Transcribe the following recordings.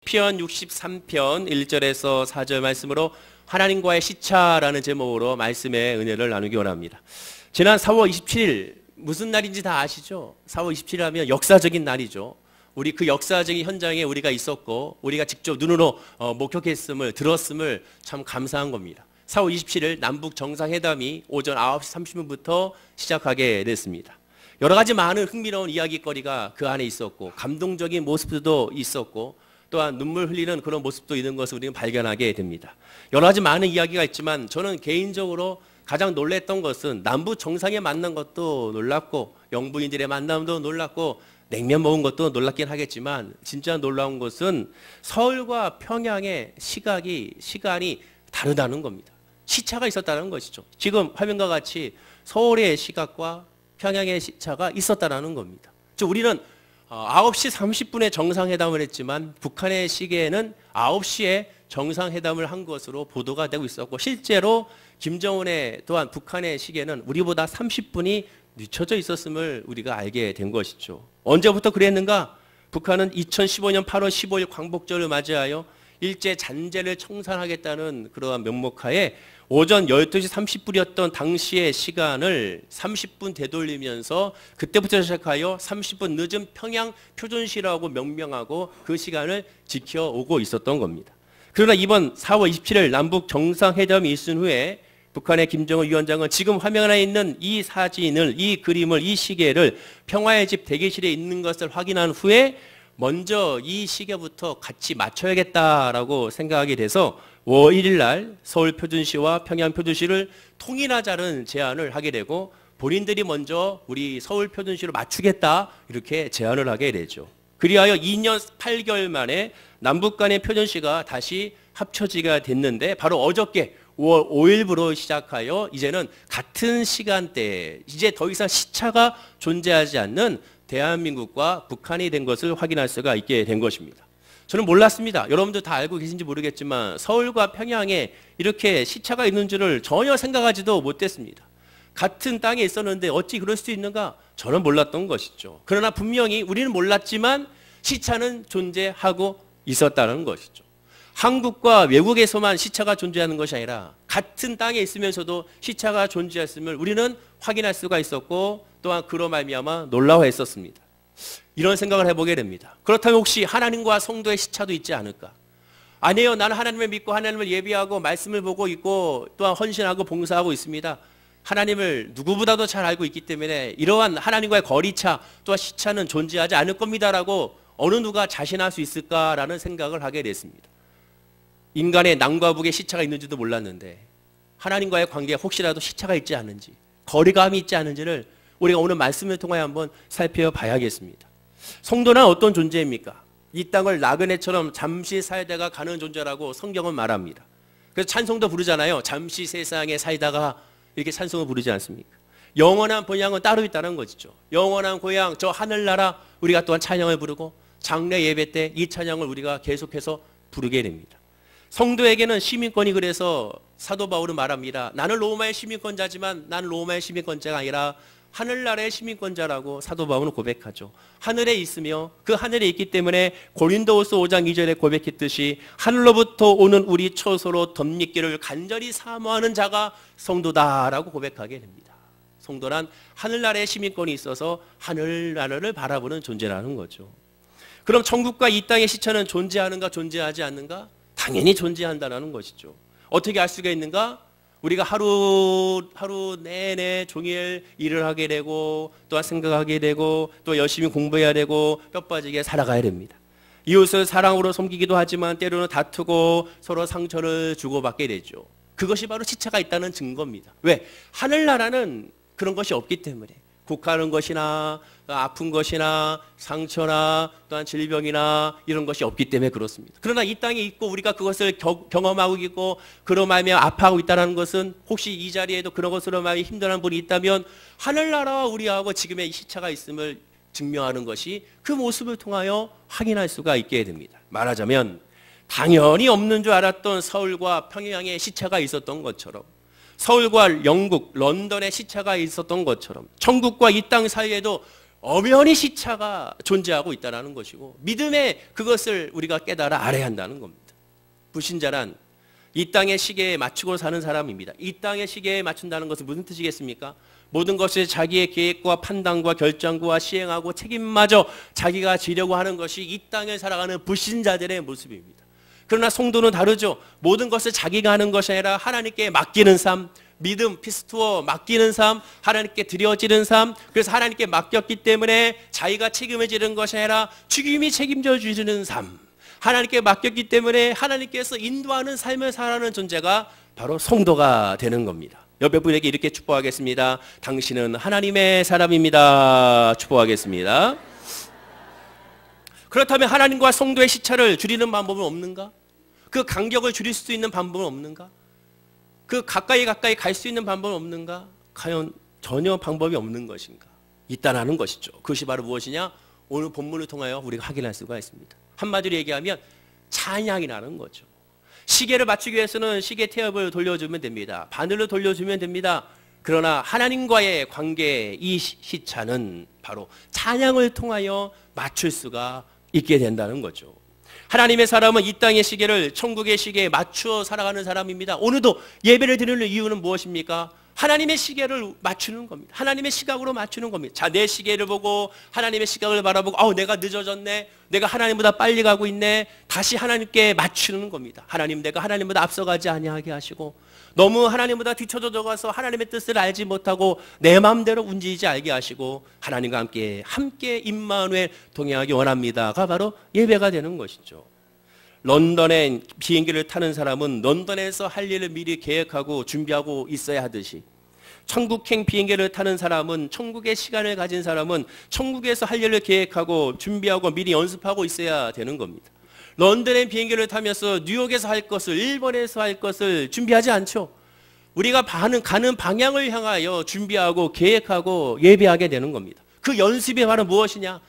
시편 63편 1절에서 4절 말씀으로 하나님과의 시차라는 제목으로 말씀의 은혜를 나누기 원합니다. 지난 4월 27일 무슨 날인지 다 아시죠? 4월 27일 하면 역사적인 날이죠. 우리 그 역사적인 현장에 우리가 있었고 우리가 직접 눈으로 목격했음을 들었음을 참 감사한 겁니다. 4월 27일 남북 정상회담이 오전 9시 30분부터 시작하게 됐습니다. 여러 가지 많은 흥미로운 이야기거리가 그 안에 있었고 감동적인 모습도 있었고 또한 눈물 흘리는 그런 모습도 있는 것을 우리는 발견하게 됩니다. 여러 가지 많은 이야기가 있지만 저는 개인적으로 가장 놀랐던 것은 남북 정상에 만난 것도 놀랍고 영부인들의 만남도 놀랍고 냉면 먹은 것도 놀랍긴 하겠지만 진짜 놀라운 것은 서울과 평양의 시간이 다르다는 겁니다. 시차가 있었다는 것이죠. 지금 화면과 같이 서울의 시각과 평양의 시차가 있었다는 겁니다. 즉 우리는 9시 30분에 정상회담을 했지만 북한의 시계에는 9시에 정상회담을 한 것으로 보도가 되고 있었고 실제로 김정은의 또한 북한의 시계는 우리보다 30분이 늦춰져 있었음을 우리가 알게 된 것이죠. 언제부터 그랬는가? 북한은 2015년 8월 15일 광복절을 맞이하여 일제 잔재를 청산하겠다는 그러한 명목하에 오전 12시 30분이었던 당시의 시간을 30분 되돌리면서 그때부터 시작하여 30분 늦은 평양 표준시라고 명명하고 그 시간을 지켜오고 있었던 겁니다. 그러나 이번 4월 27일 남북 정상회담이 있은 후에 북한의 김정은 위원장은 지금 화면에 있는 이 사진을, 이 그림을, 이 시계를 평화의 집 대기실에 있는 것을 확인한 후에 먼저 이 시계부터 같이 맞춰야겠다라고 생각하게 돼서 5월 1일 날 서울 표준시와 평양 표준시를 통일하자는 제안을 하게 되고 본인들이 먼저 우리 서울 표준시로 맞추겠다 이렇게 제안을 하게 되죠. 그리하여 2년 8개월 만에 남북 간의 표준시가 다시 합쳐지게 됐는데 바로 어저께 5월 5일부로 시작하여 이제는 같은 시간대에 이제 더 이상 시차가 존재하지 않는 대한민국과 북한이 된 것을 확인할 수가 있게 된 것입니다. 저는 몰랐습니다. 여러분들 다 알고 계신지 모르겠지만 서울과 평양에 이렇게 시차가 있는 줄을 전혀 생각하지도 못했습니다. 같은 땅에 있었는데 어찌 그럴 수 있는가? 저는 몰랐던 것이죠. 그러나 분명히 우리는 몰랐지만 시차는 존재하고 있었다는 것이죠. 한국과 외국에서만 시차가 존재하는 것이 아니라 같은 땅에 있으면서도 시차가 존재했음을 우리는 확인할 수가 있었고 또한 그로 말미암아 놀라워했었습니다. 이런 생각을 해보게 됩니다. 그렇다면 혹시 하나님과 성도의 시차도 있지 않을까? 아니에요. 나는 하나님을 믿고 하나님을 예비하고 말씀을 보고 있고 또한 헌신하고 봉사하고 있습니다. 하나님을 누구보다도 잘 알고 있기 때문에 이러한 하나님과의 거리차 또한 시차는 존재하지 않을 겁니다라고 어느 누가 자신할 수 있을까라는 생각을 하게 됐습니다. 인간의 남과 북의 시차가 있는지도 몰랐는데 하나님과의 관계에 혹시라도 시차가 있지 않은지 거리감이 있지 않은지를 우리가 오늘 말씀을 통하여 한번 살펴봐야겠습니다. 성도는 어떤 존재입니까? 이 땅을 나그네처럼 잠시 살다가 가는 존재라고 성경은 말합니다. 그래서 찬송도 부르잖아요. 잠시 세상에 살다가 이렇게 찬송을 부르지 않습니까? 영원한 본향은 따로 있다는 것이죠. 영원한 고향 저 하늘나라 우리가 또한 찬양을 부르고 장례 예배 때 이 찬양을 우리가 계속해서 부르게 됩니다. 성도에게는 시민권이 그래서 사도 바울은 말합니다. 나는 로마의 시민권자지만 나는 로마의 시민권자가 아니라 하늘나라의 시민권자라고 사도 바울은 고백하죠. 하늘에 있으며 그 하늘에 있기 때문에 고린도후서 5장 2절에 고백했듯이 하늘로부터 오는 우리 처소로 덧입기를 간절히 사모하는 자가 성도다라고 고백하게 됩니다. 성도란 하늘나라의 시민권이 있어서 하늘나라를 바라보는 존재라는 거죠. 그럼 천국과 이 땅의 시차는 존재하는가 존재하지 않는가? 당연히 존재한다는 것이죠. 어떻게 알 수가 있는가? 우리가 하루 내내 종일 일을 하게 되고 또한 생각하게 되고 또 열심히 공부해야 되고 뼈 빠지게 살아가야 됩니다. 이웃을 사랑으로 섬기기도 하지만 때로는 다투고 서로 상처를 주고받게 되죠. 그것이 바로 시차가 있다는 증거입니다. 왜? 하늘나라는 그런 것이 없기 때문에 곡하는 것이나 아픈 것이나 상처나 또한 질병이나 이런 것이 없기 때문에 그렇습니다. 그러나 이 땅에 있고 우리가 그것을 경험하고 있고 그로 말미암아 아파하고 있다는 것은 혹시 이 자리에도 그런 것으로 말미암아 힘들어하는 분이 있다면 하늘나라와 우리하고 지금의 시차가 있음을 증명하는 것이 그 모습을 통하여 확인할 수가 있게 됩니다. 말하자면 당연히 없는 줄 알았던 서울과 평양의 시차가 있었던 것처럼 서울과 영국, 런던의 시차가 있었던 것처럼 천국과 이 땅 사이에도 엄연히 시차가 존재하고 있다는 것이고 믿음의 그것을 우리가 깨달아 알아야 한다는 겁니다. 불신자란 이 땅의 시계에 맞추고 사는 사람입니다. 이 땅의 시계에 맞춘다는 것은 무슨 뜻이겠습니까? 모든 것을 자기의 계획과 판단과 결정과 시행하고 책임마저 자기가 지려고 하는 것이 이 땅을 살아가는 불신자들의 모습입니다. 그러나 성도는 다르죠. 모든 것을 자기가 하는 것이 아니라 하나님께 맡기는 삶, 믿음, 피스투어 맡기는 삶, 하나님께 드려지는 삶. 그래서 하나님께 맡겼기 때문에 자기가 책임을 지는 것이 아니라 주님이 책임져 주시는 삶. 하나님께 맡겼기 때문에 하나님께서 인도하는 삶을 살아가는 존재가 바로 성도가 되는 겁니다. 옆에 분에게 이렇게 축복하겠습니다. 당신은 하나님의 사람입니다. 축복하겠습니다. 그렇다면 하나님과 성도의 시차를 줄이는 방법은 없는가? 그 간격을 줄일 수 있는 방법은 없는가? 그 가까이 갈 수 있는 방법은 없는가? 과연 전혀 방법이 없는 것인가? 있다라는 것이죠. 그것이 바로 무엇이냐? 오늘 본문을 통하여 우리가 확인할 수가 있습니다. 한마디로 얘기하면 찬양이라는 거죠. 시계를 맞추기 위해서는 시계 태엽을 돌려주면 됩니다. 바늘을 돌려주면 됩니다. 그러나 하나님과의 관계의 이 시차는 바로 찬양을 통하여 맞출 수가 있게 된다는 거죠. 하나님의 사람은 이 땅의 시계를 천국의 시계에 맞추어 살아가는 사람입니다. 오늘도 예배를 드리는 이유는 무엇입니까? 하나님의 시계를 맞추는 겁니다. 하나님의 시각으로 맞추는 겁니다. 자, 내 시계를 보고 하나님의 시각을 바라보고 내가 늦어졌네. 내가 하나님보다 빨리 가고 있네. 다시 하나님께 맞추는 겁니다. 하나님, 내가 하나님보다 앞서가지 아니하게 하시고 너무 하나님보다 뒤쳐져 가서 하나님의 뜻을 알지 못하고 내 마음대로 움직이지 알게 하시고 하나님과 함께 임마누엘 동행하기 원합니다가 바로 예배가 되는 것이죠. 런던에 비행기를 타는 사람은 런던에서 할 일을 미리 계획하고 준비하고 있어야 하듯이 천국행 비행기를 타는 사람은 천국의 시간을 가진 사람은 천국에서 할 일을 계획하고 준비하고 미리 연습하고 있어야 되는 겁니다. 런던의 비행기를 타면서 뉴욕에서 할 것을 일본에서 할 것을 준비하지 않죠. 우리가 가는 방향을 향하여 준비하고 계획하고 예배하게 되는 겁니다. 그 연습이 바로 무엇이냐?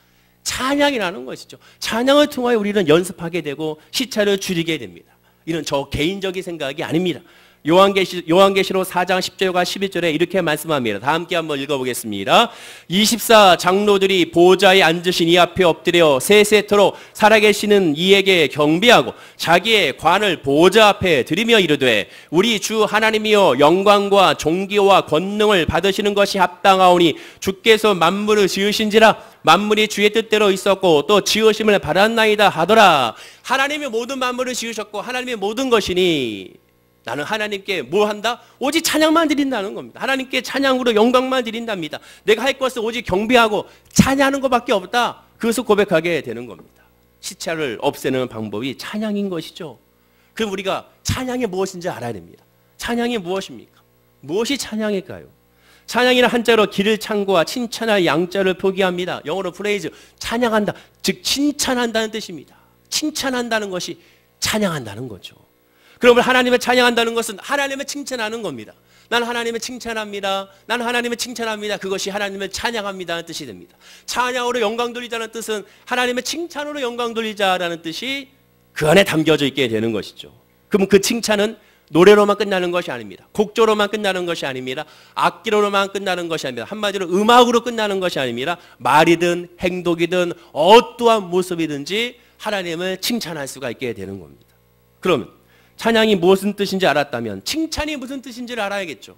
찬양이라는 것이죠. 찬양을 통하여 우리는 연습하게 되고 시차를 줄이게 됩니다. 이는 저 개인적인 생각이 아닙니다. 요한계시록 4장 10절과 11절에 이렇게 말씀합니다. 다 함께 한번 읽어보겠습니다. 24 장로들이 보좌에 앉으신 이 앞에 엎드려 세세토록 살아계시는 이에게 경배하고 자기의 관을 보좌 앞에 드리며 이르되 우리 주 하나님이여 영광과 존귀와 권능을 받으시는 것이 합당하오니 주께서 만물을 지으신지라 만물이 주의 뜻대로 있었고 또 지으심을 받았나이다 하더라. 하나님이 모든 만물을 지으셨고 하나님의 모든 것이니 나는 하나님께 뭘 한다? 오직 찬양만 드린다는 겁니다. 하나님께 찬양으로 영광만 드린답니다. 내가 할 것은 오직 경배하고 찬양하는 것밖에 없다. 그것을 고백하게 되는 겁니다. 시차를 없애는 방법이 찬양인 것이죠. 그럼 우리가 찬양이 무엇인지 알아야 됩니다. 찬양이 무엇입니까? 무엇이 찬양일까요? 찬양이란 한자로 기를 찬과 칭찬할 양자를 표기합니다. 영어로 프레이즈, 찬양한다. 즉 칭찬한다는 뜻입니다. 칭찬한다는 것이 찬양한다는 거죠. 그러면 하나님을 찬양한다는 것은 하나님을 칭찬하는 겁니다. 나는 하나님을 칭찬합니다. 나는 하나님을 칭찬합니다. 그것이 하나님을 찬양합니다는 뜻이 됩니다. 찬양으로 영광 돌리자는 뜻은 하나님의 칭찬으로 영광 돌리자라는 뜻이 그 안에 담겨져 있게 되는 것이죠. 그럼 그 칭찬은 노래로만 끝나는 것이 아닙니다. 곡조로만 끝나는 것이 아닙니다. 악기로만 끝나는 것이 아닙니다. 한마디로 음악으로 끝나는 것이 아닙니다. 말이든 행동이든 어떠한 모습이든지 하나님을 칭찬할 수가 있게 되는 겁니다. 그러면 찬양이 무슨 뜻인지 알았다면 칭찬이 무슨 뜻인지를 알아야겠죠.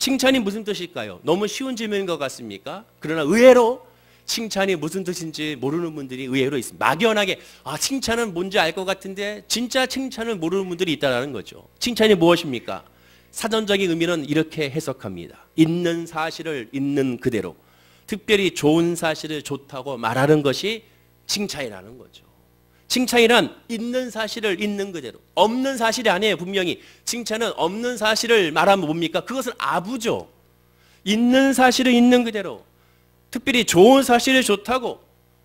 칭찬이 무슨 뜻일까요? 너무 쉬운 질문인 것 같습니까? 그러나 의외로 칭찬이 무슨 뜻인지 모르는 분들이 의외로 있습니다. 막연하게 칭찬은 뭔지 알 것 같은데 진짜 칭찬을 모르는 분들이 있다는 거죠. 칭찬이 무엇입니까? 사전적인 의미는 이렇게 해석합니다. 있는 사실을 있는 그대로, 특별히 좋은 사실을 좋다고 말하는 것이 칭찬이라는 거죠. 칭찬이란 있는 사실을 있는 그대로, 없는 사실이 아니에요. 분명히 칭찬은 없는 사실을 말하면 뭡니까? 그것은 아부죠. 있는 사실을 있는 그대로, 특별히 좋은 사실을 좋다고,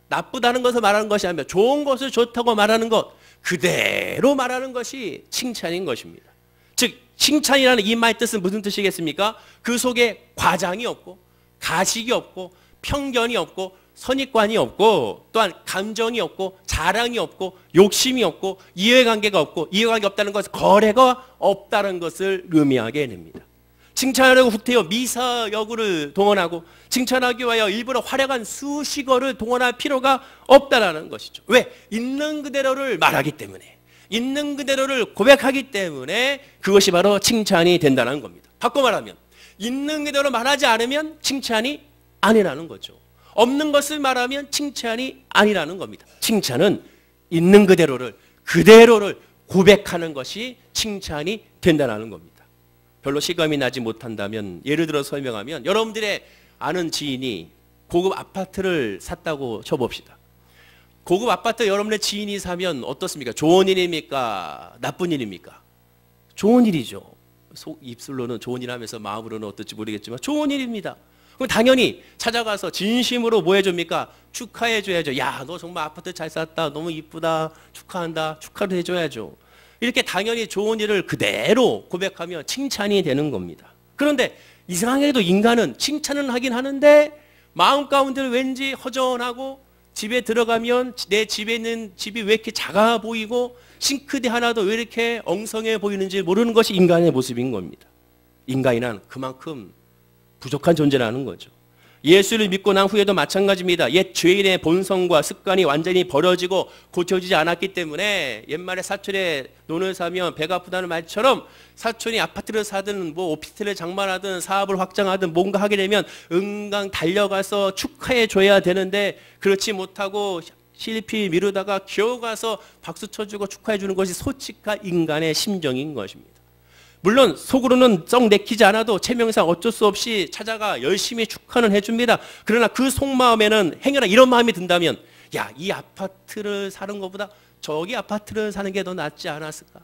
나쁘다는 것을 말하는 것이 아니라 좋은 것을 좋다고 말하는 것, 그대로 말하는 것이 칭찬인 것입니다. 즉 칭찬이라는 이 말의 뜻은 무슨 뜻이겠습니까? 그 속에 과장이 없고 가식이 없고 편견이 없고 선입관이 없고 또한 감정이 없고 자랑이 없고 욕심이 없고 이해관계가 없고, 이해관계 없다는 것은 거래가 없다는 것을 의미하게 됩니다. 칭찬하려고 후태여 미사여구를 동원하고 칭찬하기 위하여 일부러 화려한 수식어를 동원할 필요가 없다라는 것이죠. 왜? 있는 그대로를 말하기 때문에, 있는 그대로를 고백하기 때문에 그것이 바로 칭찬이 된다는 겁니다. 바꿔 말하면 있는 그대로 말하지 않으면 칭찬이 아니라는 거죠. 없는 것을 말하면 칭찬이 아니라는 겁니다. 칭찬은 있는 그대로를 고백하는 것이 칭찬이 된다는 겁니다. 별로 실감이 나지 못한다면 예를 들어 설명하면, 여러분들의 아는 지인이 고급 아파트를 샀다고 쳐봅시다. 고급 아파트 여러분의 지인이 사면 어떻습니까? 좋은 일입니까? 나쁜 일입니까? 좋은 일이죠. 속 입술로는 좋은 일 하면서 마음으로는 어떨지 모르겠지만 좋은 일입니다. 그럼 당연히 찾아가서 진심으로 뭐 해줍니까? 축하해 줘야죠. 야, 너 정말 아파트 잘 샀다. 너무 이쁘다. 축하한다. 축하를 해줘야죠. 이렇게 당연히 좋은 일을 그대로 고백하면 칭찬이 되는 겁니다. 그런데 이상하게도 인간은 칭찬은 하긴 하는데 마음 가운데 왠지 허전하고, 집에 들어가면 내 집에 있는 집이 왜 이렇게 작아 보이고 싱크대 하나도 왜 이렇게 엉성해 보이는지 모르는 것이 인간의 모습인 겁니다. 인간이란 그만큼 부족한 존재라는 거죠. 예수를 믿고 난 후에도 마찬가지입니다. 옛 죄인의 본성과 습관이 완전히 버려지고 고쳐지지 않았기 때문에 옛말에 사촌에 논을 사면 배가 아프다는 말처럼 사촌이 아파트를 사든 뭐 오피스텔을 장만하든 사업을 확장하든 뭔가 하게 되면 응강 달려가서 축하해 줘야 되는데 그렇지 못하고 실필 미루다가 겨우 가서 박수 쳐주고 축하해 주는 것이 솔직한 인간의 심정인 것입니다. 물론 속으로는 썩 내키지 않아도 체면상 어쩔 수 없이 찾아가 열심히 축하는 해줍니다. 그러나 그 속마음에는 행여나 이런 마음이 든다면, 야, 이 아파트를 사는 것보다 저기 아파트를 사는 게 더 낫지 않았을까?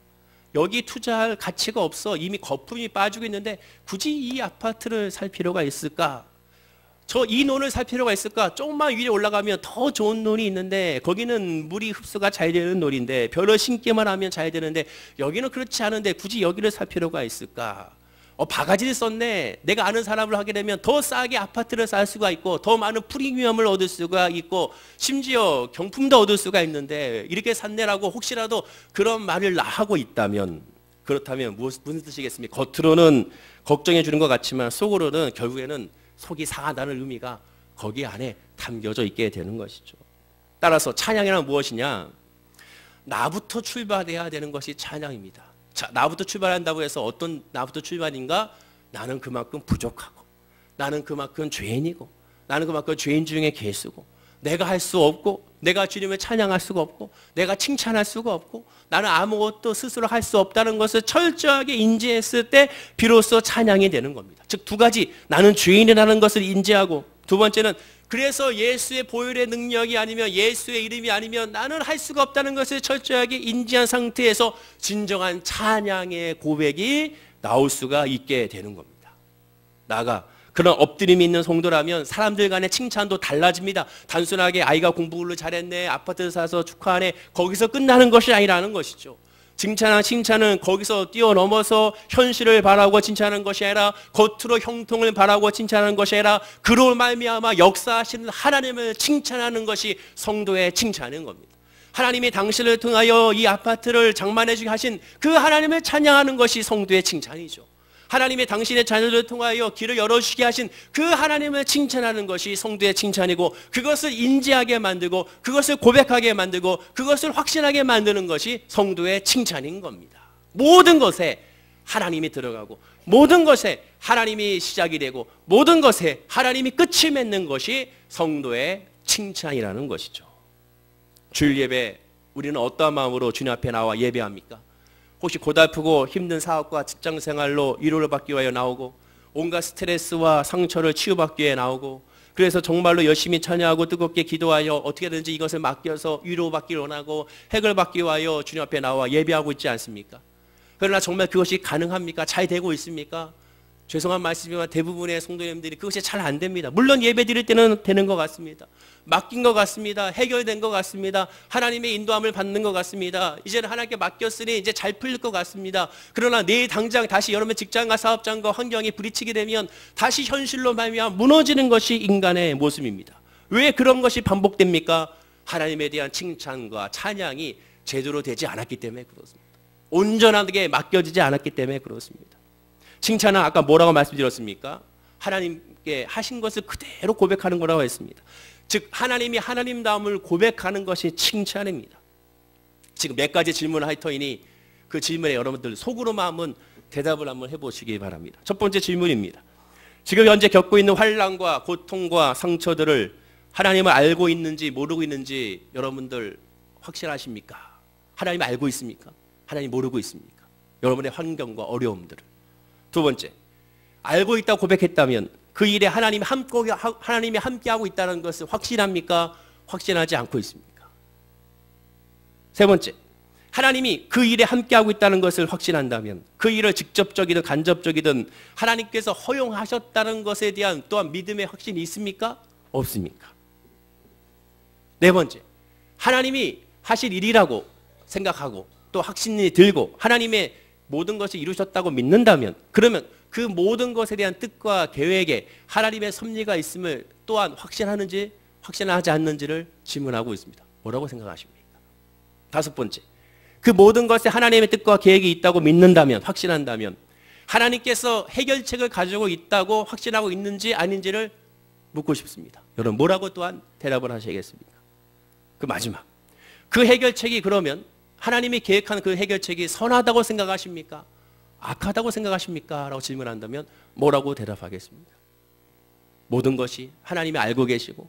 여기 투자할 가치가 없어. 이미 거품이 빠지고 있는데 굳이 이 아파트를 살 필요가 있을까? 이 논을 살 필요가 있을까? 조금만 위에 올라가면 더 좋은 논이 있는데 거기는 물이 흡수가 잘 되는 논인데 벼를 심기만 하면 잘 되는데 여기는 그렇지 않은데 굳이 여기를 살 필요가 있을까? 바가지를 썼네. 내가 아는 사람을 하게 되면 더 싸게 아파트를 살 수가 있고 더 많은 프리미엄을 얻을 수가 있고 심지어 경품도 얻을 수가 있는데 이렇게 샀네라고 혹시라도 그런 말을 하고 있다면, 그렇다면 무슨 뜻이겠습니까? 겉으로는 걱정해 주는 것 같지만 속으로는 결국에는 속이 상하다는 의미가 거기 안에 담겨져 있게 되는 것이죠. 따라서 찬양이란 무엇이냐? 나부터 출발해야 되는 것이 찬양입니다. 자, 나부터 출발한다고 해서 어떤 나부터 출발인가? 나는 그만큼 부족하고, 나는 그만큼 죄인이고, 나는 그만큼 죄인 중에 개수고, 내가 할 수 없고, 내가 주님을 찬양할 수가 없고, 내가 칭찬할 수가 없고, 나는 아무것도 스스로 할 수 없다는 것을 철저하게 인지했을 때 비로소 찬양이 되는 겁니다. 즉 두 가지, 나는 죄인이라는 것을 인지하고, 두 번째는 그래서 예수의 보혈의 능력이 아니면 예수의 이름이 아니면 나는 할 수가 없다는 것을 철저하게 인지한 상태에서 진정한 찬양의 고백이 나올 수가 있게 되는 겁니다. 나가 그런 엎드림이 있는 성도라면 사람들 간의 칭찬도 달라집니다. 단순하게 아이가 공부를 잘했네, 아파트 사서 축하하네, 거기서 끝나는 것이 아니라는 것이죠. 칭찬은 거기서 뛰어넘어서 현실을 바라고 칭찬하는 것이 아니라 겉으로 형통을 바라고 칭찬하는 것이 아니라 그로 말미암아 역사하시는 하나님을 칭찬하는 것이 성도의 칭찬인 겁니다. 하나님이 당신을 통하여 이 아파트를 장만해 주게 하신 그 하나님을 찬양하는 것이 성도의 칭찬이죠. 하나님이 당신의 자녀를 통하여 길을 열어주시게 하신 그 하나님을 칭찬하는 것이 성도의 칭찬이고, 그것을 인지하게 만들고 그것을 고백하게 만들고 그것을 확신하게 만드는 것이 성도의 칭찬인 겁니다. 모든 것에 하나님이 들어가고, 모든 것에 하나님이 시작이 되고, 모든 것에 하나님이 끝이 맺는 것이 성도의 칭찬이라는 것이죠. 주일 예배, 우리는 어떠한 마음으로 주님 앞에 나와 예배합니까? 혹시 고달프고 힘든 사업과 직장생활로 위로를 받기 위하여 나오고, 온갖 스트레스와 상처를 치유받기 위해 나오고, 그래서 정말로 열심히 찬양하고 뜨겁게 기도하여 어떻게든지 이것을 맡겨서 위로받기를 원하고 해결받기 위하여 주님 앞에 나와 예배하고 있지 않습니까? 그러나 정말 그것이 가능합니까? 잘 되고 있습니까? 죄송한 말씀이지만 대부분의 성도님들이 그것이 잘 안 됩니다. 물론 예배 드릴 때는 되는 것 같습니다. 맡긴 것 같습니다. 해결된 것 같습니다. 하나님의 인도함을 받는 것 같습니다. 이제는 하나님께 맡겼으니 이제 잘 풀릴 것 같습니다. 그러나 내일 당장 다시 여러분의 직장과 사업장과 환경이 부딪히게 되면 다시 현실로 말미암아 무너지는 것이 인간의 모습입니다. 왜 그런 것이 반복됩니까? 하나님에 대한 칭찬과 찬양이 제대로 되지 않았기 때문에 그렇습니다. 온전하게 맡겨지지 않았기 때문에 그렇습니다. 칭찬은 아까 뭐라고 말씀드렸습니까? 하나님께 하신 것을 그대로 고백하는 거라고 했습니다. 즉 하나님이 하나님다움을 고백하는 것이 칭찬입니다. 지금 몇 가지 질문을 할 터이니 그 질문에 여러분들 속으로만 한번 대답을 한번 해보시기 바랍니다. 첫 번째 질문입니다. 지금 현재 겪고 있는 환난과 고통과 상처들을 하나님을 알고 있는지 모르고 있는지 여러분들 확실하십니까? 하나님 알고 있습니까? 하나님 모르고 있습니까? 여러분의 환경과 어려움들을. 두 번째, 알고 있다고 고백했다면 그 일에 하나님이 함께하고 있다는 것을 확신합니까? 확신하지 않고 있습니까? 세 번째, 하나님이 그 일에 함께하고 있다는 것을 확신한다면 그 일을 직접적이든 간접적이든 하나님께서 허용하셨다는 것에 대한 또한 믿음의 확신이 있습니까? 없습니까? 네 번째, 하나님이 하실 일이라고 생각하고 또 확신이 들고 하나님의 모든 것을 이루셨다고 믿는다면 그러면 그 모든 것에 대한 뜻과 계획에 하나님의 섭리가 있음을 또한 확신하는지 확신하지 않는지를 질문하고 있습니다. 뭐라고 생각하십니까? 다섯 번째, 그 모든 것에 하나님의 뜻과 계획이 있다고 믿는다면 확신한다면 하나님께서 해결책을 가지고 있다고 확신하고 있는지 아닌지를 묻고 싶습니다. 여러분 뭐라고 또한 대답을 하시겠습니까? 그 마지막, 그 해결책이 그러면 하나님이 계획한 그 해결책이 선하다고 생각하십니까? 악하다고 생각하십니까? 라고 질문한다면 뭐라고 대답하겠습니까? 모든 것이 하나님이 알고 계시고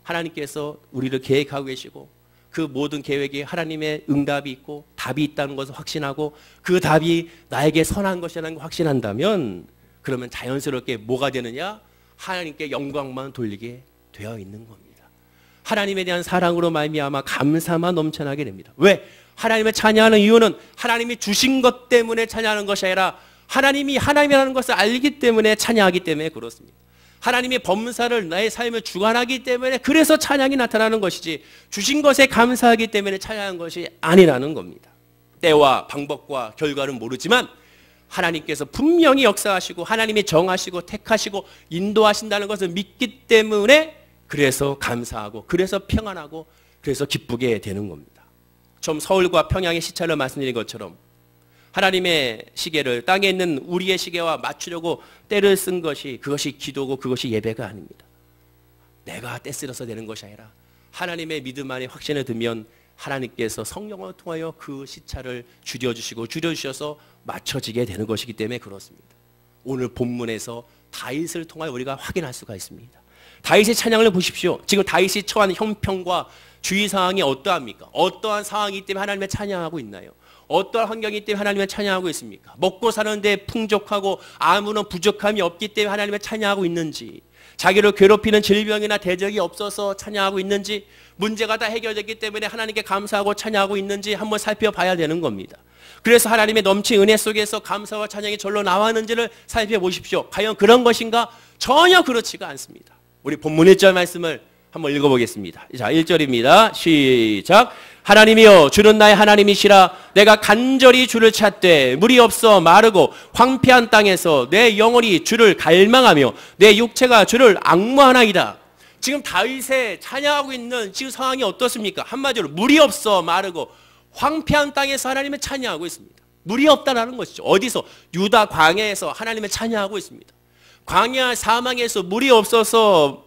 하나님께서 우리를 계획하고 계시고 그 모든 계획에 하나님의 응답이 있고 답이 있다는 것을 확신하고 그 답이 나에게 선한 것이라는 걸 확신한다면 그러면 자연스럽게 뭐가 되느냐? 하나님께 영광만 돌리게 되어 있는 겁니다. 하나님에 대한 사랑으로 말미암아 감사만 넘쳐나게 됩니다. 왜? 하나님을 찬양하는 이유는 하나님이 주신 것 때문에 찬양하는 것이 아니라 하나님이 하나님이라는 것을 알기 때문에 찬양하기 때문에 그렇습니다. 하나님의 범사를 나의 삶을 주관하기 때문에 그래서 찬양이 나타나는 것이지 주신 것에 감사하기 때문에 찬양한 것이 아니라는 겁니다. 때와 방법과 결과는 모르지만 하나님께서 분명히 역사하시고 하나님이 정하시고 택하시고 인도하신다는 것을 믿기 때문에 그래서 감사하고 그래서 평안하고 그래서 기쁘게 되는 겁니다. 좀 서울과 평양의 시차를 말씀드린 것처럼 하나님의 시계를 땅에 있는 우리의 시계와 맞추려고 때를 쓴 것이 그것이 기도고 그것이 예배가 아닙니다. 내가 때 쓸어서 되는 것이 아니라 하나님의 믿음 안에 확신을 두면 하나님께서 성령을 통하여 그 시차를 줄여주셔서 맞춰지게 되는 것이기 때문에 그렇습니다. 오늘 본문에서 다윗을 통하여 우리가 확인할 수가 있습니다. 다윗의 찬양을 보십시오. 지금 다윗이 처한 형편과 주의 상황이 어떠합니까? 어떠한 상황이기 때문에 하나님을 찬양하고 있나요? 어떠한 환경이기 때문에 하나님을 찬양하고 있습니까? 먹고 사는데 풍족하고 아무런 부족함이 없기 때문에 하나님을 찬양하고 있는지, 자기를 괴롭히는 질병이나 대적이 없어서 찬양하고 있는지, 문제가 다 해결됐기 때문에 하나님께 감사하고 찬양하고 있는지 한번 살펴봐야 되는 겁니다. 그래서 하나님의 넘친 은혜 속에서 감사와 찬양이 절로 나왔는지를 살펴보십시오. 과연 그런 것인가? 전혀 그렇지가 않습니다. 우리 본문 1절 말씀을 한번 읽어보겠습니다. 자, 1절입니다. 시작. 하나님이여 주는 나의 하나님이시라. 내가 간절히 주를 찾되 물이 없어 마르고 황폐한 땅에서 내 영혼이 주를 갈망하며 내 육체가 주를 앙무하나이다. 지금 다윗의 찬양하고 있는 지금 상황이 어떻습니까? 한마디로 물이 없어 마르고 황폐한 땅에서 하나님을 찬양하고 있습니다. 물이 없다라는 것이죠. 어디서? 유다 광야에서 하나님을 찬양하고 있습니다. 광야 사망에서 물이 없어서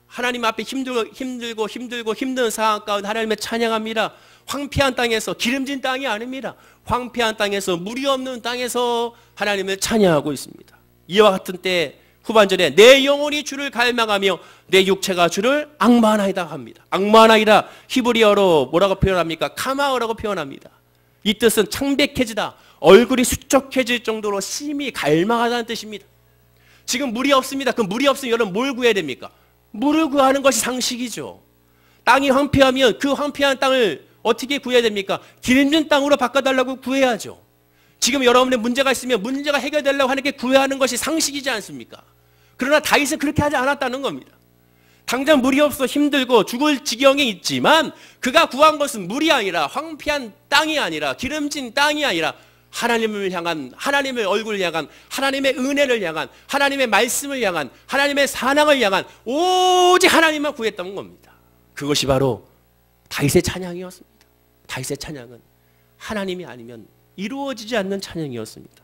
하나님 앞에 힘들고 힘든 상황 가운데 하나님을 찬양합니다. 황폐한 땅에서, 기름진 땅이 아닙니다. 황폐한 땅에서, 물이 없는 땅에서 하나님을 찬양하고 있습니다. 이와 같은 때 후반절에 내 영혼이 주를 갈망하며 내 육체가 주를 앙마나이다 합니다. 앙마나이다 히브리어로 뭐라고 표현합니까? 카마어라고 표현합니다. 이 뜻은 창백해지다, 얼굴이 수척해질 정도로 심히 갈망하다는 뜻입니다. 지금 물이 없습니다. 그럼 물이 없으면 여러분 뭘 구해야 됩니까? 물을 구하는 것이 상식이죠. 땅이 황폐하면 그 황폐한 땅을 어떻게 구해야 됩니까? 기름진 땅으로 바꿔달라고 구해야죠. 지금 여러분의 문제가 있으면 문제가 해결되려고 하는 게 구해하는 것이 상식이지 않습니까? 그러나 다윗은 그렇게 하지 않았다는 겁니다. 당장 물이 없어 힘들고 죽을 지경에 있지만 그가 구한 것은 물이 아니라 황폐한 땅이 아니라 기름진 땅이 아니라 하나님을 향한, 하나님의 얼굴을 향한, 하나님의 은혜를 향한, 하나님의 말씀을 향한, 하나님의 사랑을 향한 오직 하나님만 구했던 겁니다. 그것이 바로 다윗의 찬양이었습니다. 다윗의 찬양은 하나님이 아니면 이루어지지 않는 찬양이었습니다.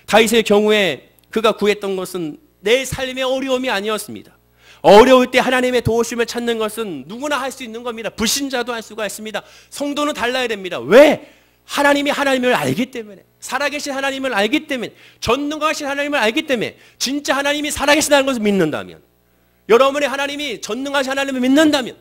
다윗의 경우에 그가 구했던 것은 내 삶의 어려움이 아니었습니다. 어려울 때 하나님의 도우심을 찾는 것은 누구나 할 수 있는 겁니다. 불신자도 할 수가 있습니다. 성도는 달라야 됩니다. 왜? 하나님이 하나님을 알기 때문에, 살아계신 하나님을 알기 때문에, 전능하신 하나님을 알기 때문에, 진짜 하나님이 살아계시다는 것을 믿는다면, 여러분의 하나님이 전능하신 하나님을 믿는다면,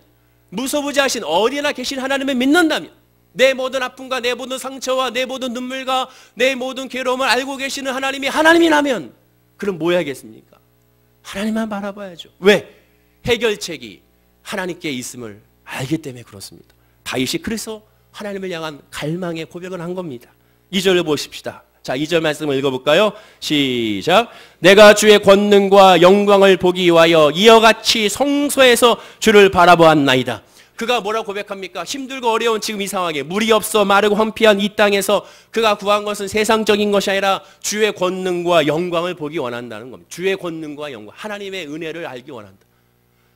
무소부지하신 어디나 계신 하나님을 믿는다면, 내 모든 아픔과 내 모든 상처와 내 모든 눈물과 내 모든 괴로움을 알고 계시는 하나님이 하나님이라면, 그럼 뭐 해야겠습니까? 하나님만 바라봐야죠. 왜? 해결책이 하나님께 있음을 알기 때문에 그렇습니다. 다윗이 그래서 하나님을 향한 갈망의 고백을 한 겁니다. 2절을 보십시다. 자, 2절 말씀을 읽어볼까요? 시작. 내가 주의 권능과 영광을 보기 위하여 이와 같이 성소에서 주를 바라보았나이다. 그가 뭐라고 고백합니까? 힘들고 어려운 지금 이 상황에 물이 없어 마르고 황폐한 이 땅에서 그가 구한 것은 세상적인 것이 아니라 주의 권능과 영광을 보기 원한다는 겁니다. 주의 권능과 영광, 하나님의 은혜를 알기 원한다.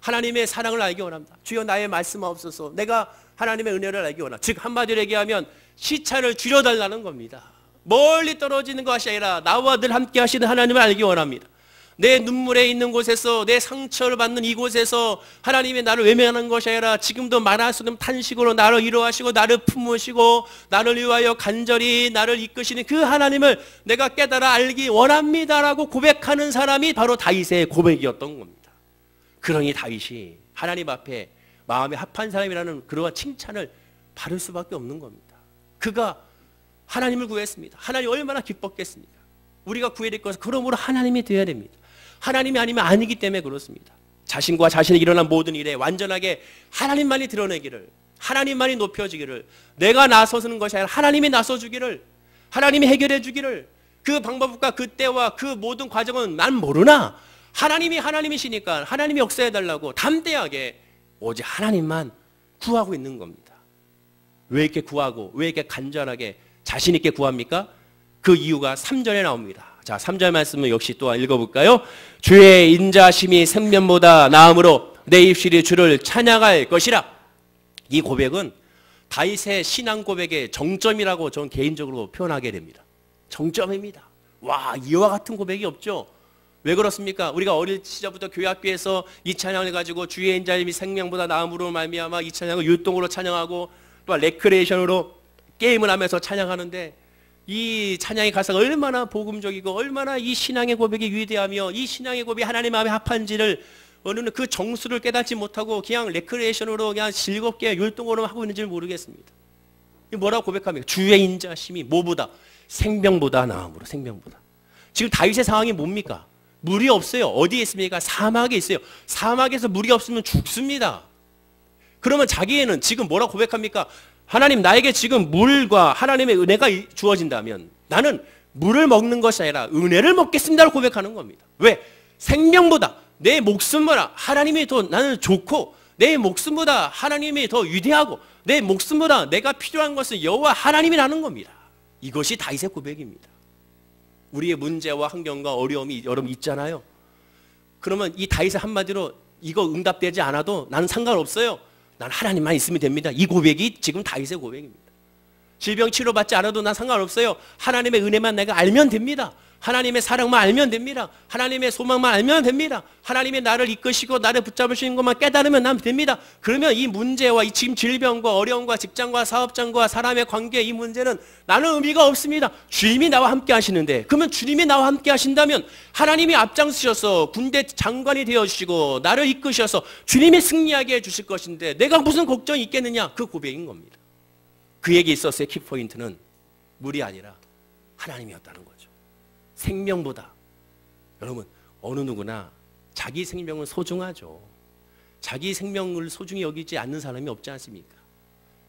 하나님의 사랑을 알기 원합니다. 주여 나의 말씀 없어서 내가 하나님의 은혜를 알기 원합니다. 즉 한마디로 얘기하면 시차를 줄여달라는 겁니다. 멀리 떨어지는 것이 아니라 나와 늘 함께 하시는 하나님을 알기 원합니다. 내 눈물에 있는 곳에서, 내 상처를 받는 이곳에서 하나님이 나를 외면하는 것이 아니라 지금도 말할 수 없는 탄식으로 나를 위로하시고 나를 품으시고 나를 위하여 간절히 나를 이끄시는 그 하나님을 내가 깨달아 알기 원합니다라고 고백하는 사람이 바로 다윗의 고백이었던 겁니다. 그러니 다윗이 하나님 앞에 마음에 합한 사람이라는 그러한 칭찬을 받을 수밖에 없는 겁니다. 그가 하나님을 구했습니다. 하나님 얼마나 기뻤겠습니까? 우리가 구해야 될 것은 그러므로 하나님이 되어야 됩니다. 하나님이 아니면 아니기 때문에 그렇습니다. 자신과 자신이 일어난 모든 일에 완전하게 하나님만이 드러내기를, 하나님만이 높여지기를, 내가 나서서는 것이 아니라 하나님이 나서주기를, 하나님이 해결해 주기를, 그 방법과 그 때와 그 모든 과정은 난 모르나 하나님이 하나님이시니까 하나님이 역사해달라고 담대하게 오직 하나님만 구하고 있는 겁니다. 왜 이렇게 구하고 왜 이렇게 간절하게 자신 있게 구합니까? 그 이유가 3절에 나옵니다. 자, 3절 말씀을 역시 또한 읽어볼까요? 주의 인자심이 생명보다 나음으로 내 입술이 주를 찬양할 것이라. 이 고백은 다윗의 신앙 고백의 정점이라고 저는 개인적으로 표현하게 됩니다. 정점입니다. 와, 이와 같은 고백이 없죠. 왜 그렇습니까? 우리가 어릴 시절부터 교회 학교에서 이 찬양을 가지고 주의 인자심이 생명보다 나음으로 말미암아 이 찬양을 율동으로 찬양하고 또 레크레이션으로 게임을 하면서 찬양하는데, 이 찬양의 가사가 얼마나 복음적이고 얼마나 이 신앙의 고백이 위대하며 이 신앙의 고백이 하나님 마음에 합한지를 어느 그 정수를 깨닫지 못하고 그냥 레크레이션으로 그냥 즐겁게 율동으로 하고 있는지 모르겠습니다. 뭐라고 고백합니까? 주의 인자심이 뭐보다? 생명보다 나음으로. 생명보다. 지금 다윗의 상황이 뭡니까? 물이 없어요. 어디에 있습니까? 사막에 있어요. 사막에서 물이 없으면 죽습니다. 그러면 자기에는 지금 뭐라고 고백합니까? 하나님, 나에게 지금 물과 하나님의 은혜가 주어진다면 나는 물을 먹는 것이 아니라 은혜를 먹겠습니다라고 고백하는 겁니다. 왜? 생명보다, 내 목숨보다 하나님이 더 나는 좋고, 내 목숨보다 하나님이 더 위대하고, 내 목숨보다 내가 필요한 것은 여호와 하나님이라는 겁니다. 이것이 다윗의 고백입니다. 우리의 문제와 환경과 어려움이 여러분 있잖아요. 그러면 이 다윗의 한마디로 이거 응답되지 않아도 나는 상관없어요. 난 하나님만 있으면 됩니다. 이 고백이 지금 다윗의 고백입니다. 질병 치료받지 않아도 난 상관없어요. 하나님의 은혜만 내가 알면 됩니다. 하나님의 사랑만 알면 됩니다. 하나님의 소망만 알면 됩니다. 하나님이 나를 이끄시고 나를 붙잡으시는 것만 깨달으면 난 됩니다. 그러면 이 문제와 이 지금 질병과 어려움과 직장과 사업장과 사람의 관계, 이 문제는 나는 의미가 없습니다. 주님이 나와 함께 하시는데, 그러면 주님이 나와 함께 하신다면 하나님이 앞장서셔서 군대 장관이 되어주시고 나를 이끄셔서 주님이 승리하게 해주실 것인데 내가 무슨 걱정이 있겠느냐? 그 고백인 겁니다. 그에게 있어서의 키포인트는 물이 아니라 하나님이었다는 거죠. 생명보다. 여러분, 어느 누구나 자기 생명은 소중하죠. 자기 생명을 소중히 여기지 않는 사람이 없지 않습니까?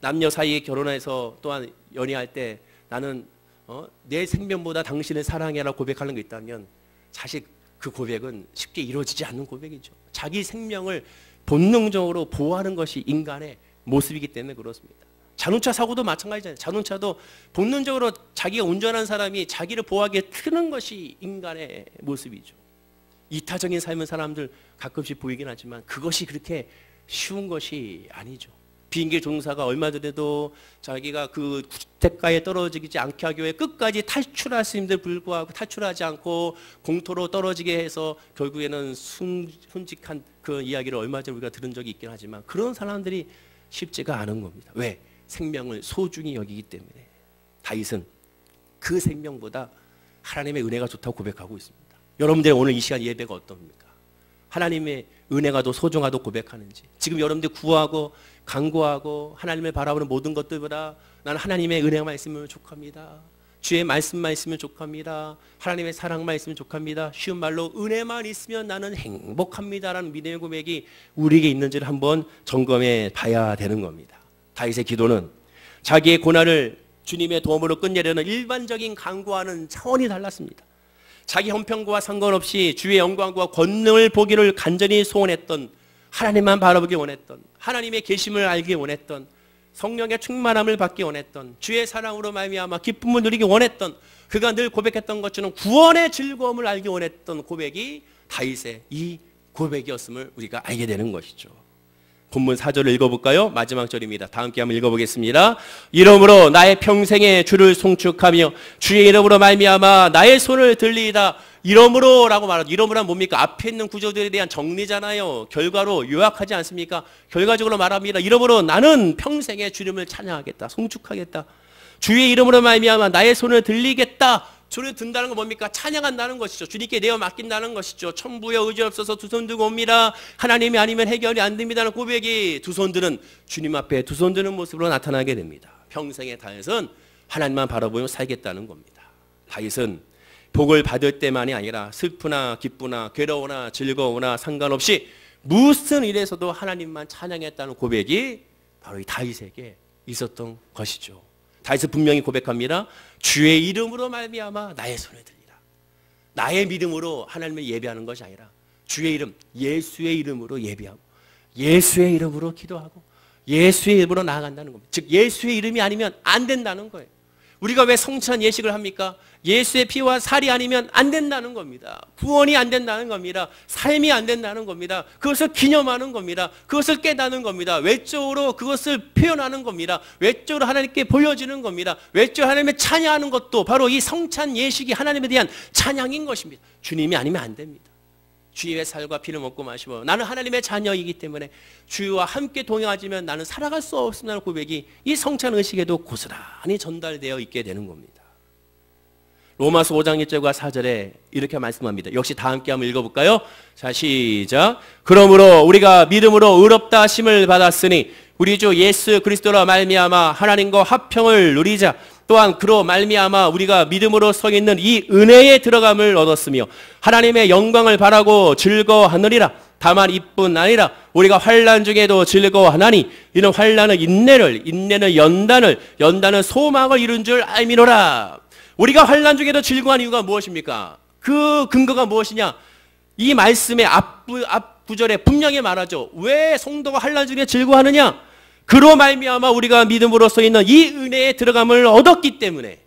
남녀 사이에 결혼해서 또한 연애할 때 나는 내 생명보다 당신을 사랑해라 고백하는 게 있다면 사실 그 고백은 쉽게 이루어지지 않는 고백이죠. 자기 생명을 본능적으로 보호하는 것이 인간의 모습이기 때문에 그렇습니다. 자동차 사고도 마찬가지잖아요. 자동차도 본능적으로 자기가 운전하는 사람이 자기를 보호하기에 트는 것이 인간의 모습이죠. 이타적인 삶의 사람들 가끔씩 보이긴 하지만 그것이 그렇게 쉬운 것이 아니죠. 비행기 종사가 얼마 전에도 자기가 그 대가에 떨어지지 않게 하기 위해 끝까지 탈출하심에도 불구하고 탈출하지 않고 공터로 떨어지게 해서 결국에는 순직한 그 이야기를 얼마 전에 우리가 들은 적이 있긴 하지만 그런 사람들이 쉽지가 않은 겁니다. 왜? 생명을 소중히 여기기 때문에. 다윗은 그 생명보다 하나님의 은혜가 좋다고 고백하고 있습니다. 여러분들 오늘 이 시간 예배가 어떻습니까? 하나님의 은혜가 더 소중하다고 고백하는지, 지금 여러분들 구하고 간구하고 하나님을 바라보는 모든 것들보다 나는 하나님의 은혜만 있으면 족합니다. 주의 말씀만 있으면 족합니다. 하나님의 사랑만 있으면 족합니다. 쉬운 말로 은혜만 있으면 나는 행복합니다라는 믿음의 고백이 우리에게 있는지를 한번 점검해 봐야 되는 겁니다. 다윗의 기도는 자기의 고난을 주님의 도움으로 끝내려는 일반적인 간구와는 차원이 달랐습니다. 자기 형편과 상관없이 주의 영광과 권능을 보기를 간절히 소원했던, 하나님만 바라보기 원했던, 하나님의 계심을 알기 원했던, 성령의 충만함을 받기 원했던, 주의 사랑으로 말미암아 기쁨을 누리기 원했던, 그가 늘 고백했던 것처럼 구원의 즐거움을 알기 원했던 고백이 다윗의 이 고백이었음을 우리가 알게 되는 것이죠. 본문 4절을 읽어볼까요? 마지막 절입니다. 다 함께 한번 읽어보겠습니다. 이러므로 나의 평생에 주를 송축하며 주의 이름으로 말미암아 나의 손을 들리이다. 이러므로 라고 말하죠. 이러므로는 뭡니까? 앞에 있는 구조들에 대한 정리잖아요. 결과로 요약하지 않습니까? 결과적으로 말합니다. 이러므로 나는 평생에 주님을 찬양하겠다. 송축하겠다. 주의 이름으로 말미암아 나의 손을 들리겠다. 손을 든다는 건 뭡니까? 찬양한다는 것이죠. 주님께 내어 맡긴다는 것이죠. 천부에 의지 없어서 두 손 들고 옵니다. 하나님이 아니면 해결이 안 됩니다는 고백이 두 손 드는, 주님 앞에 두 손 드는 모습으로 나타나게 됩니다. 평생의 다윗은 하나님만 바라보며 살겠다는 겁니다. 다윗은 복을 받을 때만이 아니라 슬프나 기쁘나 괴로우나 즐거우나 상관없이 무슨 일에서도 하나님만 찬양했다는 고백이 바로 이 다윗에게 있었던 것이죠. 다윗은 분명히 고백합니다. 주의 이름으로 말미암아 나의 손을 들리라. 나의 믿음으로 하나님을 예배하는 것이 아니라 주의 이름, 예수의 이름으로 예배하고 예수의 이름으로 기도하고 예수의 이름으로 나아간다는 겁니다. 즉 예수의 이름이 아니면 안 된다는 거예요. 우리가 왜 성찬 예식을 합니까? 예수의 피와 살이 아니면 안 된다는 겁니다. 구원이 안 된다는 겁니다. 삶이 안 된다는 겁니다. 그것을 기념하는 겁니다. 그것을 깨닫는 겁니다. 외적으로 그것을 표현하는 겁니다. 외적으로 하나님께 보여지는 겁니다. 외적으로 하나님을 찬양하는 것도 바로 이 성찬 예식이 하나님에 대한 찬양인 것입니다. 주님이 아니면 안 됩니다. 주의 살과 피를 먹고 마시고 나는 하나님의 자녀이기 때문에 주와 함께 동행하지만 나는 살아갈 수 없음이라는 고백이 이 성찬 의식에도 고스란히 전달되어 있게 되는 겁니다. 로마서 5장 1절과 4절에 이렇게 말씀합니다. 역시 다 함께 한번 읽어볼까요? 자, 시작. 그러므로 우리가 믿음으로 의롭다 하심을 받았으니 우리 주 예수 그리스도로 말미암아 하나님과 화평을 누리자. 또한 그로 말미암아 우리가 믿음으로 서 있는 이 은혜에 들어감을 얻었으며 하나님의 영광을 바라고 즐거워하느니라. 다만 이뿐 아니라 우리가 환난 중에도 즐거워하나니 이는 환난은 인내를, 인내는 연단을, 연단은 소망을 이룬 줄 알미노라. 우리가 환난 중에도 즐거워하는 이유가 무엇입니까? 그 근거가 무엇이냐? 이 말씀의 앞 구절에 분명히 말하죠. 왜 성도가 환난 중에 즐거워하느냐? 그로 말미암아 우리가 믿음으로써 있는 이 은혜에 들어감을 얻었기 때문에,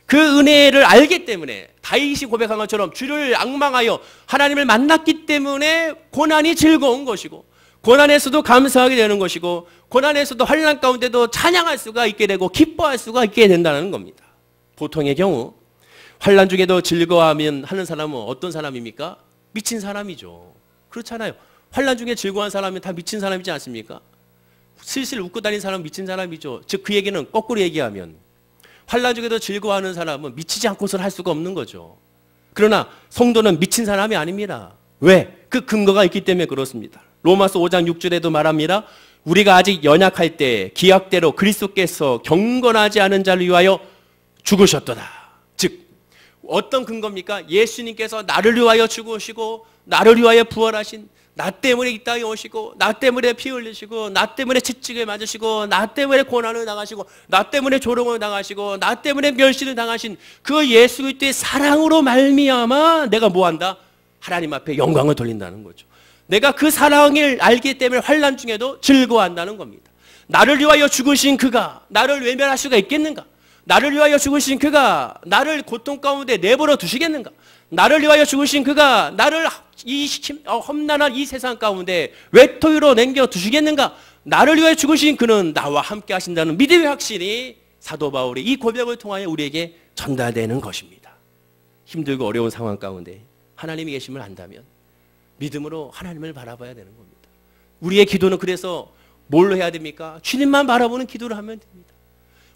그 은혜를 알기 때문에 다윗이 고백한 것처럼 주를 앙망하여 하나님을 만났기 때문에 고난이 즐거운 것이고 고난에서도 감사하게 되는 것이고 고난에서도 환난 가운데도 찬양할 수가 있게 되고 기뻐할 수가 있게 된다는 겁니다. 보통의 경우 환난 중에도 즐거워하면 하는 사람은 어떤 사람입니까? 미친 사람이죠. 그렇잖아요. 환난 중에 즐거워하는 사람은 다 미친 사람이지 않습니까? 슬슬 웃고 다니는 사람은 미친 사람이죠. 즉 그 얘기는 거꾸로 얘기하면 환난 중에도 즐거워하는 사람은 미치지 않고서는 할 수가 없는 거죠. 그러나 성도는 미친 사람이 아닙니다. 왜? 그 근거가 있기 때문에 그렇습니다. 로마서 5장 6절에도 말합니다. 우리가 아직 연약할 때 기약대로 그리스도께서 경건하지 않은 자를 위하여 죽으셨도다. 즉 어떤 근거입니까? 예수님께서 나를 위하여 죽으시고 나를 위하여 부활하신, 나 때문에 이 땅에 오시고 나 때문에 피 흘리시고 나 때문에 채찍을 맞으시고 나 때문에 고난을 당하시고 나 때문에 조롱을 당하시고 나 때문에 멸시를 당하신 그 예수 그리스도의 사랑으로 말미암아 내가 뭐한다? 하나님 앞에 영광을 돌린다는 거죠. 내가 그 사랑을 알기 때문에 환난 중에도 즐거워한다는 겁니다. 나를 위하여 죽으신 그가 나를 외면할 수가 있겠는가? 나를 위하여 죽으신 그가 나를 고통 가운데 내버려 두시겠는가? 나를 위하여 죽으신 그가 나를 이 험난한 이 세상 가운데 외톨이로 남겨 두시겠는가? 나를 위해 죽으신 그는 나와 함께 하신다는 믿음의 확신이 사도 바울의 이 고백을 통하여 우리에게 전달되는 것입니다. 힘들고 어려운 상황 가운데 하나님이 계심을 안다면 믿음으로 하나님을 바라봐야 되는 겁니다. 우리의 기도는 그래서 뭘로 해야 됩니까? 주님만 바라보는 기도를 하면 됩니다.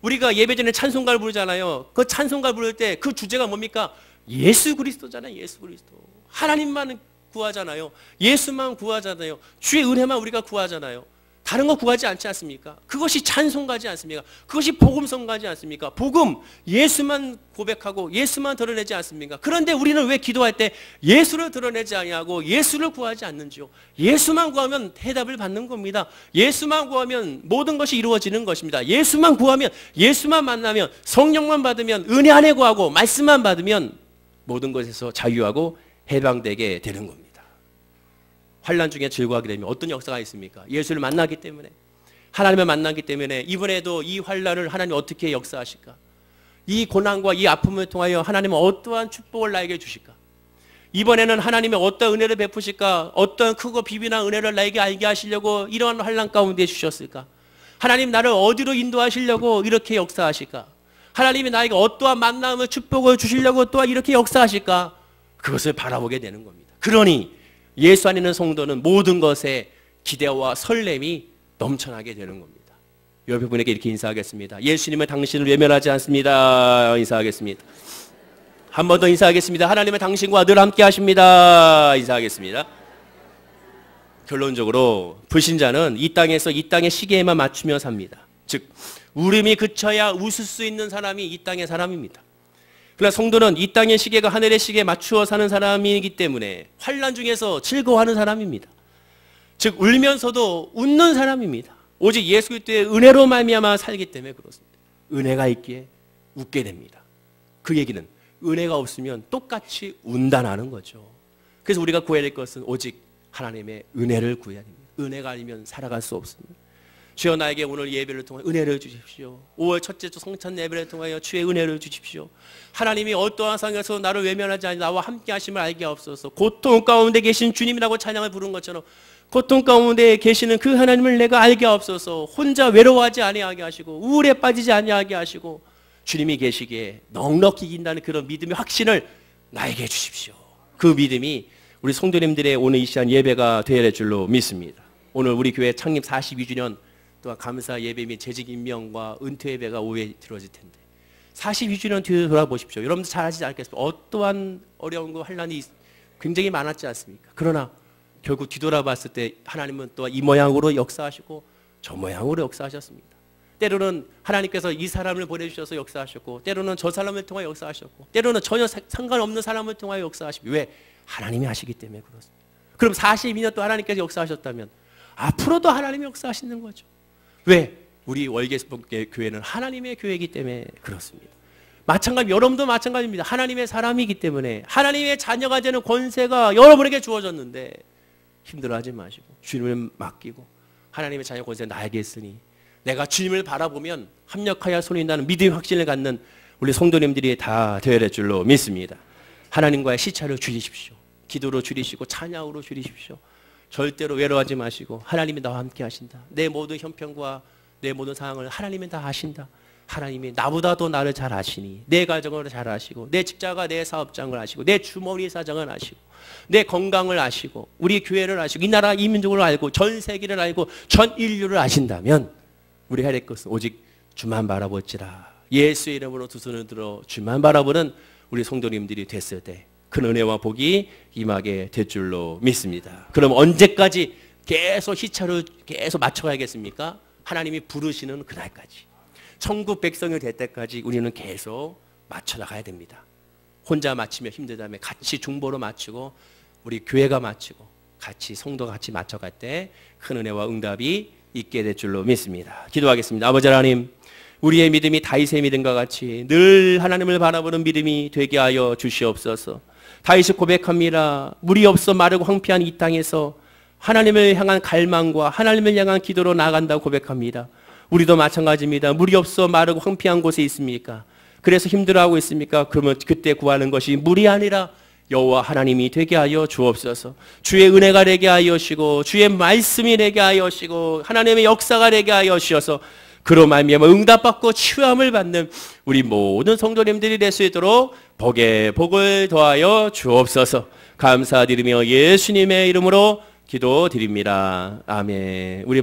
우리가 예배 전에 찬송가를 부르잖아요. 그 찬송가 부를 때 그 주제가 뭡니까? 예수 그리스도잖아요. 예수 그리스도. 하나님만 구하잖아요. 예수만 구하잖아요. 주의 은혜만 우리가 구하잖아요. 다른 거 구하지 않지 않습니까? 그것이 찬송가지 않습니까? 그것이 복음성가지 않습니까? 복음, 예수만 고백하고 예수만 드러내지 않습니까? 그런데 우리는 왜 기도할 때 예수를 드러내지 아니하고 예수를 구하지 않는지요? 예수만 구하면 해답을 받는 겁니다. 예수만 구하면 모든 것이 이루어지는 것입니다. 예수만 구하면, 예수만 만나면, 성령만 받으면, 은혜 안에 구하고 말씀만 받으면 모든 것에서 자유하고 해방되게 되는 겁니다. 환난 중에 즐거워하게 되면 어떤 역사가 있습니까? 예수를 만나기 때문에, 하나님을 만나기 때문에 이번에도 이 환난을 하나님 어떻게 역사하실까? 이 고난과 이 아픔을 통하여 하나님은 어떠한 축복을 나에게 주실까? 이번에는 하나님의 어떤 은혜를 베푸실까? 어떤 크고 비비난 은혜를 나에게 알게 하시려고 이러한 환난 가운데 주셨을까? 하나님 나를 어디로 인도하시려고 이렇게 역사하실까? 하나님이 나에게 어떠한 만남을 축복을 주시려고 또한 이렇게 역사하실까? 그것을 바라보게 되는 겁니다. 그러니 예수 안에 있는 성도는 모든 것에 기대와 설렘이 넘쳐나게 되는 겁니다. 여러분에게 이렇게 인사하겠습니다. 예수님은 당신을 외면하지 않습니다. 인사하겠습니다. 한 번 더 인사하겠습니다. 하나님은 당신과 늘 함께 하십니다. 인사하겠습니다. 결론적으로 불신자는 이 땅에서 이 땅의 시계에만 맞추며 삽니다. 즉 울음이 그쳐야 웃을 수 있는 사람이 이 땅의 사람입니다. 그러나 성도는 이 땅의 시계가 하늘의 시계에 맞추어 사는 사람이기 때문에 환난 중에서 즐거워하는 사람입니다. 즉 울면서도 웃는 사람입니다. 오직 예수 그리스도의 은혜로 말미암아 살기 때문에 그렇습니다. 은혜가 있기에 웃게 됩니다. 그 얘기는 은혜가 없으면 똑같이 운다는 거죠. 그래서 우리가 구해야 될 것은 오직 하나님의 은혜를 구해야 됩니다. 은혜가 아니면 살아갈 수 없습니다. 주여 나에게 오늘 예배를 통하여 은혜를 주십시오. 5월 첫째 주 성찬 예배를 통하여 주의 은혜를 주십시오. 하나님이 어떠한 상황에서 나를 외면하지 않아 나와 함께 하심을 알게 하옵소서. 고통 가운데 계신 주님이라고 찬양을 부른 것처럼 고통 가운데 계시는 그 하나님을 내가 알게 하옵소서. 혼자 외로워하지 아니하게 하시고 우울에 빠지지 아니하게 하시고 주님이 계시기에 넉넉히 이긴다는 그런 믿음의 확신을 나에게 주십시오. 그 믿음이 우리 성도님들의 오늘 이 시간 예배가 되어야 될 줄로 믿습니다. 오늘 우리 교회 창립 42주년 또한 감사 예배 및 재직 임명과 은퇴 예배가 오후에 들어질 텐데 42주년 뒤에 돌아보십시오. 여러분들 잘 아시지 않겠습니까? 어떠한 어려움과 환난이 굉장히 많았지 않습니까? 그러나 결국 뒤돌아봤을 때 하나님은 또 이 모양으로 역사하시고 저 모양으로 역사하셨습니다. 때로는 하나님께서 이 사람을 보내주셔서 역사하셨고 때로는 저 사람을 통하여 역사하셨고 때로는 전혀 상관없는 사람을 통하여 역사하시고 왜? 하나님이 하시기 때문에 그렇습니다. 그럼 42년 또 하나님께서 역사하셨다면 앞으로도 하나님이 역사하시는 거죠. 왜? 우리 월계교회는 하나님의 교회이기 때문에 그렇습니다. 마찬가지, 여러분도 마찬가지입니다. 하나님의 사람이기 때문에 하나님의 자녀가 되는 권세가 여러분에게 주어졌는데 힘들어하지 마시고 주님을 맡기고 하나님의 자녀 권세 나에게 있으니 내가 주님을 바라보면 합력하여 손인다는 믿음의 확신을 갖는 우리 성도님들이 다 되어야 될 줄로 믿습니다. 하나님과의 시차를 줄이십시오. 기도로 줄이시고 찬양으로 줄이십시오. 절대로 외로워하지 마시고 하나님이 나와 함께 하신다. 내 모든 형편과 내 모든 상황을 하나님이 다 아신다. 하나님이 나보다도 나를 잘 아시니 내 가정을 잘 아시고 내 직자가 내 사업장을 아시고 내 주머니 사정을 아시고 내 건강을 아시고 우리 교회를 아시고 이 나라 이 민족을 알고 전 세계를 알고 전 인류를 아신다면 우리가 해야 될 것은 오직 주만 바라볼지라. 예수의 이름으로 두 손을 들어 주만 바라보는 우리 성도님들이 됐을 때 큰 은혜와 복이 임하게 될 줄로 믿습니다. 그럼 언제까지 계속 시차를 계속 맞춰가야겠습니까? 하나님이 부르시는 그날까지. 천국 백성이 될 때까지 우리는 계속 맞춰나가야 됩니다. 혼자 맞추면 힘들다면 같이 중보로 맞추고 우리 교회가 맞추고 같이 성도가 같이 맞춰갈 때 큰 은혜와 응답이 있게 될 줄로 믿습니다. 기도하겠습니다. 아버지 하나님, 우리의 믿음이 다윗의 믿음과 같이 늘 하나님을 바라보는 믿음이 되게 하여 주시옵소서. 다윗이 고백합니다. 물이 없어 마르고 황폐한 이 땅에서 하나님을 향한 갈망과 하나님을 향한 기도로 나아간다고 고백합니다. 우리도 마찬가지입니다. 물이 없어 마르고 황폐한 곳에 있습니까? 그래서 힘들어하고 있습니까? 그러면 그때 구하는 것이 물이 아니라 여호와 하나님이 되게 하여 주옵소서. 주의 은혜가 되게 하여 시고 주의 말씀이 되게 하여 시고 하나님의 역사가 되게 하여 주셔서 그로 말미암아 응답받고 치유함을 받는 우리 모든 성도님들이 될 수 있도록 복에 복을 더하여 주옵소서. 감사드리며 예수님의 이름으로 기도드립니다. 아멘. 우리